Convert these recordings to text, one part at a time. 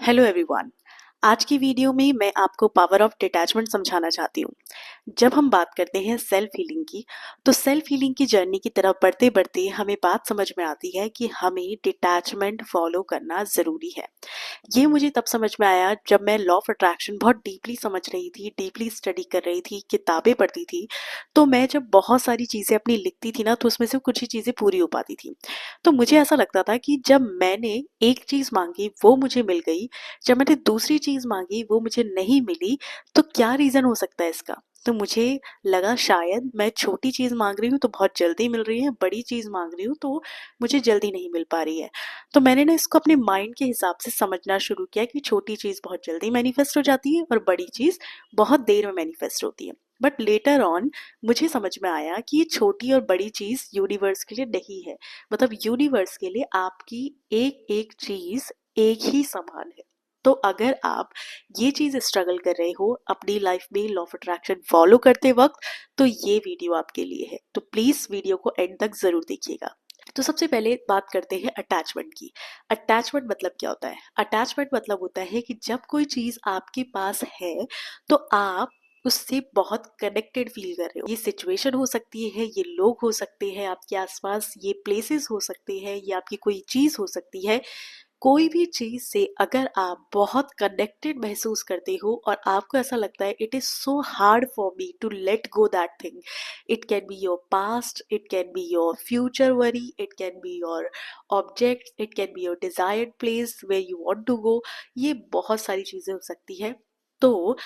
Hello everyone. आज की video में मैं आपको पावर ऑफ डिटैचमेंट समझाना चाहती हूँ। जब हम बात करते हैं सेल्फ हीलिंग की, तो सेल्फ हीलिंग की जर्नी की तरफ बढ़ते बढ़ते हमें बात समझ में आती है कि हमें डिटैचमेंट फॉलो करना ज़रूरी है। ये मुझे तब समझ में आया जब मैं लॉ ऑफ अट्रैक्शन बहुत डीपली समझ रही थी, डीपली स्टडी कर रही थी, किताबें पढ़ती थी। तो मैं जब बहुत सारी चीज़ें अपनी लिखती थी ना, तो उसमें से कुछ ही चीज़ें पूरी हो पाती थी। तो मुझे ऐसा लगता था कि जब मैंने एक चीज़ मांगी वो मुझे मिल गई, जब मैंने दूसरी चीज़ मांगी वो मुझे नहीं मिली, तो क्या रीज़न हो सकता है इसका? तो मुझे लगा शायद मैं छोटी चीज़ मांग रही हूँ तो बहुत जल्दी मिल रही है, बड़ी चीज़ मांग रही हूँ तो मुझे जल्दी नहीं मिल पा रही है। तो मैंने ना इसको अपने माइंड के हिसाब से समझना शुरू किया कि छोटी चीज़ बहुत जल्दी मैनिफेस्ट हो जाती है और बड़ी चीज़ बहुत देर में मैनिफेस्ट होती है। बट लेटर ऑन मुझे समझ में आया कि ये छोटी और बड़ी चीज़ यूनिवर्स के लिए नहीं है। मतलब यूनिवर्स के लिए आपकी एक एक चीज़ एक ही समान है। तो अगर आप ये चीज़ स्ट्रगल कर रहे हो अपनी लाइफ में लॉ ऑफ अट्रैक्शन फॉलो करते वक्त, तो ये वीडियो आपके लिए है। तो प्लीज़ वीडियो को एंड तक ज़रूर देखिएगा। तो सबसे पहले बात करते हैं अटैचमेंट की। अटैचमेंट मतलब क्या होता है? अटैचमेंट मतलब होता है कि जब कोई चीज़ आपके पास है तो आप उससे बहुत कनेक्टेड फील कर रहे हो। ये सिचुएशन हो सकती है, ये लोग हो सकते हैं आपके आसपास, ये प्लेसेस हो सकते हैं, ये आपकी कोई चीज़ हो सकती है। कोई भी चीज़ से अगर आप बहुत कनेक्टेड महसूस करते हो और आपको ऐसा लगता है it is so hard for me to let go that thing. It can be your past, it can be your future worry, it can be your object, it can be your desired place where you want to go. ये बहुत सारी चीज़ें हो सकती है। तो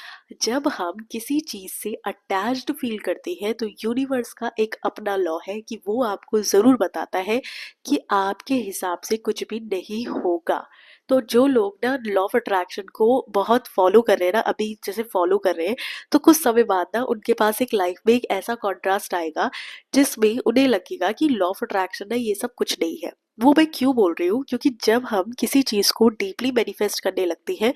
जब हम किसी चीज़ से अटैच्ड फील करते हैं तो यूनिवर्स का एक अपना लॉ है कि वो आपको ज़रूर बताता है कि आपके हिसाब से कुछ भी नहीं होगा। तो जो लोग ना लॉ ऑफ अट्रैक्शन को बहुत फॉलो कर रहे हैं ना, अभी जैसे फॉलो कर रहे हैं, तो कुछ समय बाद ना उनके पास एक लाइफ में एक ऐसा कॉन्ट्रास्ट आएगा जिसमें उन्हें लगेगा कि लॉ ऑफ अट्रैक्शन ना ये सब कुछ नहीं है। वो मैं क्यों बोल रही हूँ? क्योंकि जब हम किसी चीज़ को डीपली मैनिफेस्ट करने लगते हैं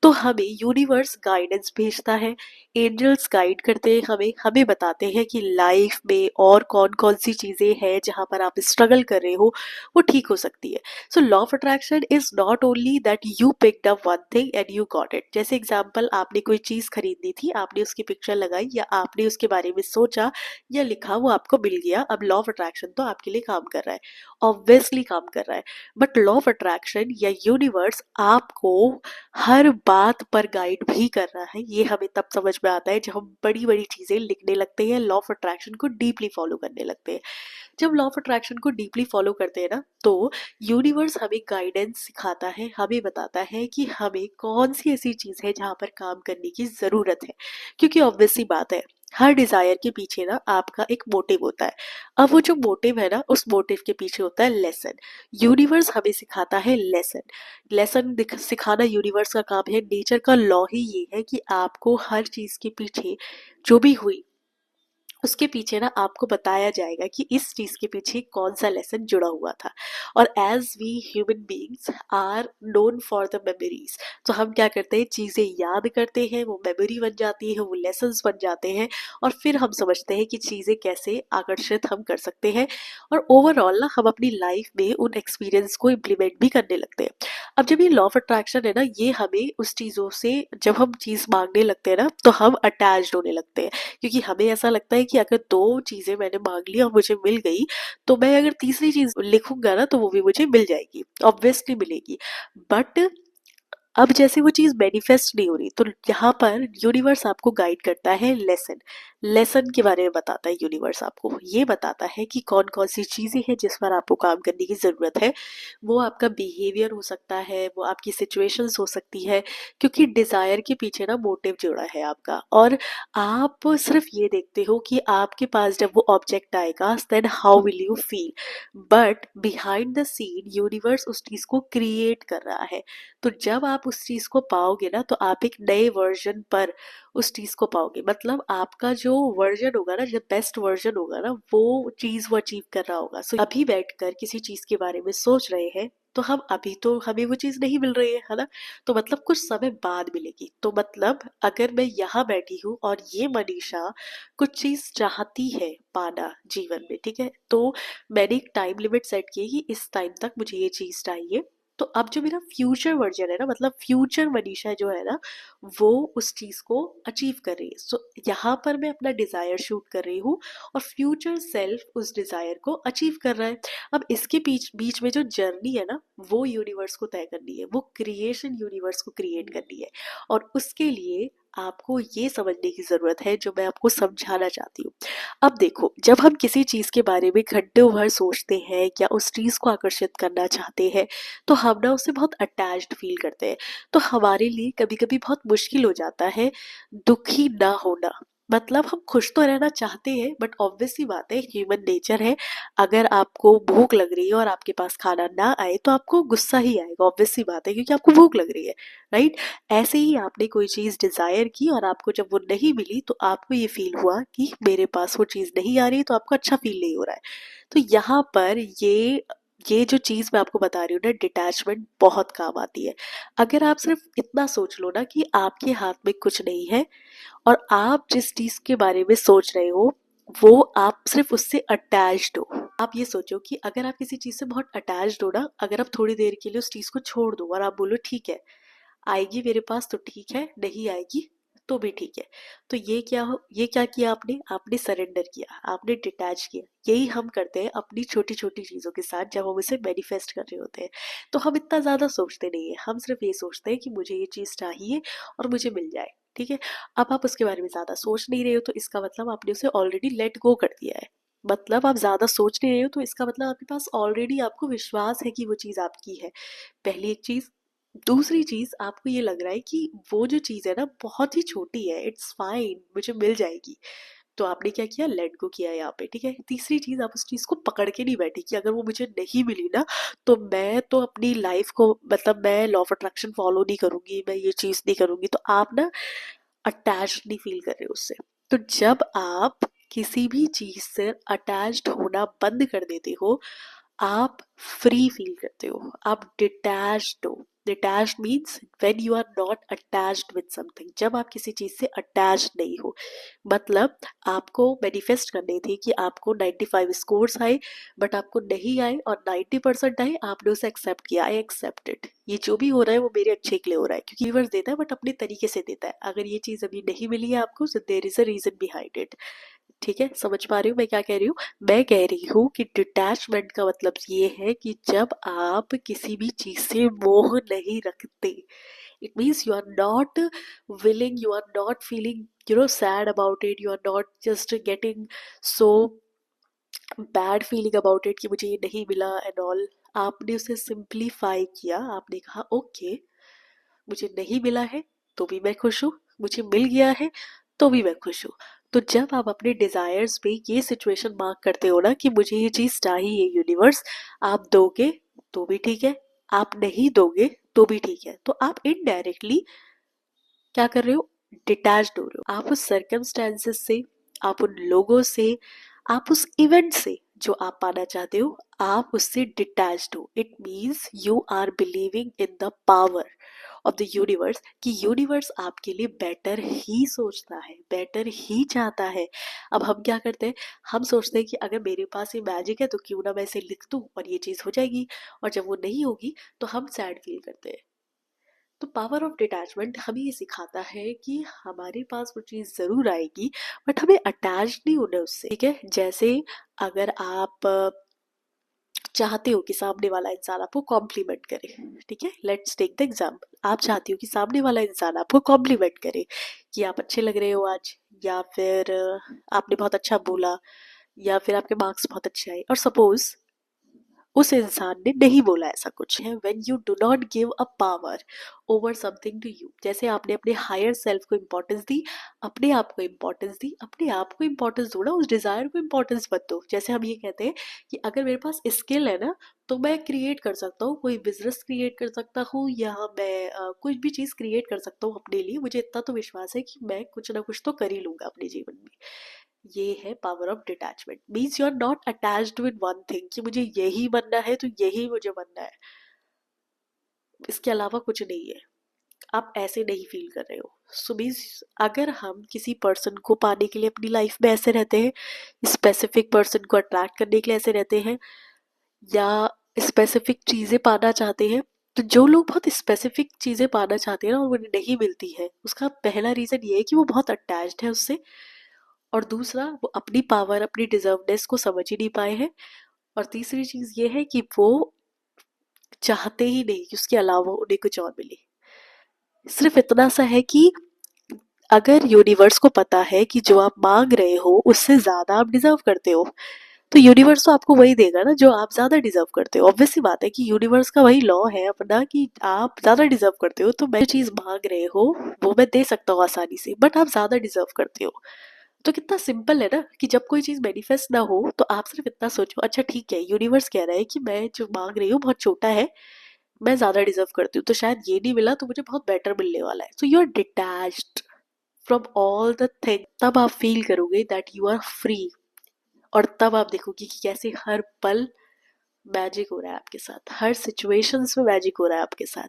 तो हमें यूनिवर्स गाइडेंस भेजता है। एंजल्स गाइड करते हैं हमें, हमें बताते हैं कि लाइफ में और कौन कौन सी चीज़ें हैं जहाँ पर आप स्ट्रगल कर रहे हो, वो ठीक हो सकती है। So law of attraction is not only that you picked up one thing and you got it. जैसे एग्जाम्पल, आपने कोई चीज़ खरीदनी थी, आपने उसकी पिक्चर लगाई या आपने उसके बारे में सोचा या लिखा, वो आपको मिल गया। अब लॉ ऑफ अट्रैक्शन तो आपके लिए काम कर रहा है, ऑब्वियसली काम कर रहा है। बट लॉ ऑफ अट्रैक्शन या यूनिवर्स आपको हर बात पर गाइड भी कर रहा है। ये हमें तब समझ में आता है जब हम बड़ी बड़ी चीज़ें लिखने लगते हैं, लॉ ऑफ अट्रैक्शन को डीपली फॉलो करने लगते हैं। जब लॉ ऑफ अट्रैक्शन को डीपली फॉलो करते हैं ना, तो यूनिवर्स हमें गाइडेंस सिखाता है, हमें बताता है कि हमें कौन सी ऐसी चीज़ है जहाँ पर काम करने की ज़रूरत है। क्योंकि ऑब्वियस सी बात है, हर डिज़ायर के पीछे ना आपका एक मोटिव होता है। अब वो जो मोटिव है ना, उस मोटिव के पीछे होता है लेसन। यूनिवर्स हमें सिखाता है लेसन। लेसन सिखाना यूनिवर्स का काम है। नेचर का लॉ ही ये है कि आपको हर चीज़ के पीछे जो भी हुई, उसके पीछे ना आपको बताया जाएगा कि इस चीज़ के पीछे कौन सा लेसन जुड़ा हुआ था। और as we human beings are known for the memories, तो हम क्या करते हैं, चीज़ें याद करते हैं, वो मेमोरी बन जाती है, वो लेसन्स बन जाते हैं। और फिर हम समझते हैं कि चीज़ें कैसे आकर्षित हम कर सकते हैं। और ओवरऑल ना हम अपनी लाइफ में उन एक्सपीरियंस को इम्प्लीमेंट भी करने लगते हैं। अब जब ये लॉ ऑफ अट्रैक्शन है ना, ये हमें उस चीज़ों से, जब हम चीज़ मांगने लगते हैं ना, तो हम अटैच्ड होने लगते हैं। क्योंकि हमें ऐसा लगता है कि अगर दो चीज़ें मैंने मांग ली और मुझे मिल गई, तो मैं अगर तीसरी चीज़ लिखूंगा ना तो वो भी मुझे मिल जाएगी, ऑब्वियसली मिलेगी। बट अब जैसे वो चीज़ मैनिफेस्ट नहीं हो रही, तो यहाँ पर यूनिवर्स आपको गाइड करता है लेसन। लेसन के बारे में बताता है यूनिवर्स आपको, ये बताता है कि कौन कौन सी चीज़ें हैं जिस पर आपको काम करने की ज़रूरत है। वो आपका बिहेवियर हो सकता है, वो आपकी सिचुएशंस हो सकती है। क्योंकि डिज़ायर के पीछे ना मोटिव जुड़ा है आपका। और आप सिर्फ ये देखते हो कि आपके पास जब वो ऑब्जेक्ट आएगा then how will you feel, but behind the scene universe उस चीज़ को क्रिएट कर रहा है। तो जब आप उस चीज़ को पाओगे ना, तो आप एक नए वर्जन पर उस चीज़ को पाओगे। मतलब आपका जो वर्जन होगा ना, जो बेस्ट वर्जन होगा ना, वो चीज़ वो अचीव कर रहा होगा। सो अभी बैठकर किसी चीज़ के बारे में सोच रहे हैं, तो हम अभी तो हमें वो चीज़ नहीं मिल रही है ना, तो मतलब कुछ समय बाद मिलेगी। तो मतलब अगर मैं यहाँ बैठी हूँ और ये मनीषा कुछ चीज़ चाहती है पाना जीवन में, ठीक है, तो मैंने एक टाइम लिमिट सेट की कि इस टाइम तक मुझे ये चीज़ चाहिए। तो अब जो मेरा फ्यूचर वर्जन है ना, मतलब फ्यूचर मनीषा जो है ना, वो उस चीज़ को अचीव कर रही है। सो यहाँ पर मैं अपना डिज़ायर शूट कर रही हूँ और फ्यूचर सेल्फ उस डिज़ायर को अचीव कर रहा है। अब इसके बीच बीच में जो जर्नी है ना, वो यूनिवर्स को तय करनी है, वो क्रिएशन यूनिवर्स को क्रिएट करनी है। और उसके लिए आपको ये समझने की ज़रूरत है जो मैं आपको समझाना चाहती हूँ। अब देखो, जब हम किसी चीज़ के बारे में घंटों भर सोचते हैं या उस चीज़ को आकर्षित करना चाहते हैं, तो हम ना उससे बहुत अटैच्ड फील करते हैं। तो हमारे लिए कभी कभी बहुत मुश्किल हो जाता है दुखी ना होना। मतलब हम खुश तो रहना चाहते हैं, बट ऑब्वियस सी बात है, ह्यूमन नेचर है। अगर आपको भूख लग रही है और आपके पास खाना ना आए तो आपको गुस्सा ही आएगा, ऑब्वियस सी बात है, क्योंकि आपको भूख लग रही है। राइट? ऐसे ही आपने कोई चीज़ डिज़ायर की और आपको जब वो नहीं मिली तो आपको ये फील हुआ कि मेरे पास वो चीज़ नहीं आ रही, तो आपको अच्छा फील नहीं हो रहा है। तो यहाँ पर ये जो चीज़ मैं आपको बता रही हूँ ना, डिटैचमेंट बहुत काम आती है। अगर आप सिर्फ इतना सोच लो ना कि आपके हाथ में कुछ नहीं है और आप जिस चीज़ के बारे में सोच रहे हो वो आप सिर्फ उससे अटैच्ड हो। आप ये सोचो कि अगर आप किसी चीज़ से बहुत अटैच्ड हो ना, अगर आप थोड़ी देर के लिए उस चीज़ को छोड़ दो और आप बोलो ठीक है, आएगी मेरे पास तो ठीक है, नहीं आएगी तो भी ठीक है। तो ये क्या किया आपने? आपने सरेंडर किया, आपने डिटैच किया। यही हम करते हैं अपनी छोटी छोटी चीज़ों के साथ जब हम उसे मैनिफेस्ट कर रहे होते हैं। तो हम इतना ज़्यादा सोचते नहीं है, हम सिर्फ ये सोचते हैं कि मुझे ये चीज़ चाहिए और मुझे मिल जाए। ठीक है? अब आप उसके बारे में ज़्यादा सोच नहीं रहे हो तो इसका मतलब आपने उसे ऑलरेडी लेट गो कर दिया है। मतलब आप ज़्यादा सोच नहीं रहे हो तो इसका मतलब आपके पास ऑलरेडी आपको विश्वास है कि वो चीज़ आपकी है। पहली एक चीज़। दूसरी चीज़, आपको ये लग रहा है कि वो जो चीज़ है ना बहुत ही छोटी है, इट्स फाइन, मुझे मिल जाएगी। तो आपने क्या किया? लेट गो किया यहाँ पे। ठीक है? तीसरी चीज़, आप उस चीज़ को पकड़ के नहीं बैठी कि अगर वो मुझे नहीं मिली ना तो मैं तो अपनी लाइफ को, मतलब मैं लॉ ऑफ अट्रैक्शन फॉलो नहीं करूंगी, मैं ये चीज़ नहीं करूंगी। तो आप ना अटैच्ड नहीं फील कर रहे हो उससे। तो जब आप किसी भी चीज़ से अटैच्ड होना बंद कर देते हो, आप फ्री फील करते हो, आप डिटैच्ड हो। Detached means when you are not attached with something, जब आप किसी चीज से अटैच्ड नहीं हो। मतलब आपको मैनिफेस्ट करने थे कि आपको 95 स्कोर्स आए, बट आपको नहीं आए और 90% आए, आपने उसे एक्सेप्ट किया, आई एक्सेप्टेड, ये जो भी हो रहा है वो मेरे अच्छे के लिए हो रहा है, क्योंकि यूनिवर्स देता है बट अपने तरीके से देता है। अगर ये चीज अभी नहीं मिली है आपको, so there is a reason behind it. ठीक है? समझ पा रही हूँ मैं क्या कह रही हूँ? मैं कह रही हूँ कि डिटैचमेंट का मतलब ये है कि जब आप किसी भी चीज से मोह नहीं रखते, it means you are not willing, you are not feeling, sad about it, you are not just getting so bad feeling about it कि मुझे ये नहीं मिला एंड ऑल। आपने उसे सिंप्लीफाई किया, आपने कहा ओके, मुझे नहीं मिला है तो भी मैं खुश हूँ, मुझे मिल गया है तो भी मैं खुश हूँ। तो जब आप अपने डिजायर्स पे ये सिचुएशन मार्क करते हो ना कि मुझे ये चीज चाहिए यूनिवर्स, आप दोगे तो भी ठीक है, आप नहीं दोगे तो भी ठीक है, तो आप इनडायरेक्टली क्या कर रहे हो? डिटैच्ड हो रहे हो। आप उस सर्कमस्टेंसेस से, आप उन लोगों से, आप उस इवेंट से जो आप पाना चाहते हो, आप उससे डिटैच्ड हो। It means you are believing in the power of the universe कि यूनिवर्स आपके लिए बेटर ही सोचता है, बेटर ही चाहता है। अब हम क्या करते हैं? हम सोचते हैं कि अगर मेरे पास ये मैजिक है तो क्यों ना मैं इसे लिख दूं और ये चीज़ हो जाएगी, और जब वो नहीं होगी तो हम सैड फील करते हैं। तो पावर ऑफ डिटैचमेंट हमें ये सिखाता है कि हमारे पास वो चीज़ ज़रूर आएगी, बट हमें अटैच नहीं होना उससे। ठीक है? जैसे अगर आप चाहते हो कि सामने वाला इंसान आपको कॉम्प्लीमेंट करे। ठीक है? लेट्स टेक द एग्जाम्पल, आप चाहते हो कि सामने वाला इंसान आपको कॉम्प्लीमेंट करे कि आप अच्छे लग रहे हो आज, या फिर आपने बहुत अच्छा बोला, या फिर आपके मार्क्स बहुत अच्छे आए। और सपोज उस इंसान ने नहीं बोला ऐसा कुछ है। When you do not give a power over something to you, जैसे आपने अपने हायर सेल्फ को इम्पोर्टेंस दी, अपने आप को इम्पोर्टेंस दी, अपने आप को इम्पोर्टेंस दो ना, उस डिजायर को इम्पोर्टेंस मत दो। जैसे हम ये कहते हैं कि अगर मेरे पास स्किल है ना तो मैं क्रिएट कर सकता हूँ, कोई बिजनेस क्रिएट कर सकता हूँ, या मैं कुछ भी चीज़ क्रिएट कर सकता हूँ अपने लिए। मुझे इतना तो विश्वास है कि मैं कुछ ना कुछ तो कर ही लूंगा अपने जीवन में। ये है power of detachment. Means you are not attached with one thing कि मुझे यही बनना है तो यही मुझे बनना है, इसके अलावा कुछ नहीं है। आप ऐसे नहीं फील कर रहे हो। सो मीन्स अगर हम किसी पर्सन को पाने के लिए अपनी लाइफ में ऐसे रहते हैं, स्पेसिफिक पर्सन को अट्रैक्ट करने के लिए ऐसे रहते हैं, या स्पेसिफिक चीज़ें पाना चाहते हैं, तो जो लोग बहुत स्पेसिफिक चीज़ें पाना चाहते हैं ना और उन्हें नहीं मिलती है, उसका पहला रीज़न ये है कि वो बहुत अटैच्ड है उससे, और दूसरा वो अपनी पावर, अपनी डिजर्वनेस को समझ ही नहीं पाए हैं, और तीसरी चीज़ ये है कि वो चाहते ही नहीं कि उसके अलावा उन्हें कुछ और मिले। सिर्फ इतना सा है कि अगर यूनिवर्स को पता है कि जो आप मांग रहे हो उससे ज़्यादा आप डिजर्व करते हो, तो यूनिवर्स तो आपको वही देगा ना जो आप ज़्यादा डिजर्व करते हो। ऑब्वियस सी बात है कि यूनिवर्स का वही लॉ है अपना कि आप ज़्यादा डिजर्व करते हो, तो मैं जो चीज़ मांग रहे हो वो मैं दे सकता हूँ आसानी से, बट आप ज़्यादा डिजर्व करते हो। तो कितना सिंपल है ना कि जब कोई चीज़ मैनिफेस्ट ना हो तो आप सिर्फ इतना सोचो, अच्छा ठीक है, यूनिवर्स कह रहा है कि मैं जो मांग रही हूँ बहुत छोटा है, मैं ज़्यादा डिजर्व करती हूँ, तो शायद ये नहीं मिला तो मुझे बहुत बेटर मिलने वाला है। So you are detached from all the thing, तब आप फील करोगे दैट यू आर फ्री। और तब आप देखोगे कि कैसे हर पल मैजिक हो रहा है आपके साथ, हर सिचुएशंस में मैजिक हो रहा है आपके साथ।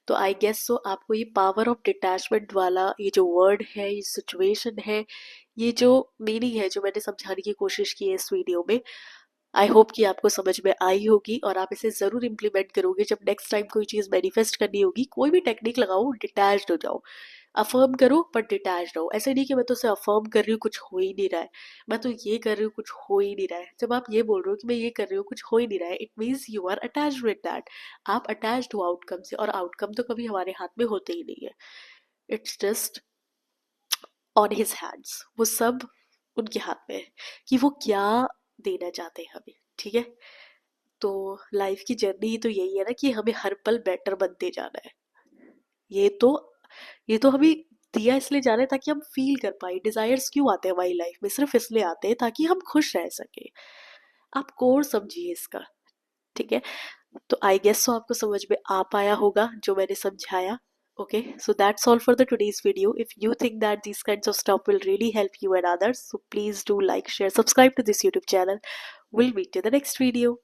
तो आई गेस सो आपको ये पावर ऑफ डिटैचमेंट वाला ये जो वर्ड है, ये सिचुएशन है, ये जो मीनिंग है जो मैंने समझाने की कोशिश की है इस वीडियो में, आई होप कि आपको समझ में आई होगी और आप इसे ज़रूर इम्प्लीमेंट करोगे जब नेक्स्ट टाइम कोई चीज़ मैनिफेस्ट करनी होगी। कोई भी टेक्निक लगाओ, डिटैच्ड हो जाओ, अफर्म करो पर डिटैच रहो। ऐसे नहीं कि मैं तो उसे अफर्म कर रही हूँ कुछ हो ही नहीं रहा है, मैं तो ये कर रही हूँ कुछ हो ही नहीं रहा है। जब आप ये बोल रहे हो कि मैं ये कर रही हूँ कुछ हो ही नहीं रहा है, it means you are attached with that. आप अटैच्ड हो आउटकम से, और आउटकम तो कभी हमारे हाथ में होते ही नहीं है, it's just on his hands. वो सब उनके हाथ में है कि वो क्या देना चाहते हैं हमें। ठीक है, तो लाइफ की जर्नी ही तो यही है ना कि हमें हर पल बेटर बनते जाना है। ये तो ये तो हमें दिया इसलिए जा रहा है ताकि हम फील कर पाए। डिजायर्स क्यों आते हैं हमारी लाइफ में? सिर्फ इसलिए आते हैं ताकि हम खुश रह सके। आप कोर समझिए इसका। ठीक है, तो आई गेस सो आपको समझ में आ पाया होगा जो मैंने समझाया। Okay, so that's all for the today's video. If you think that these kinds of stuff will really help you and others, so please do like, share, subscribe to this YouTube channel. We'll meet you in the next video.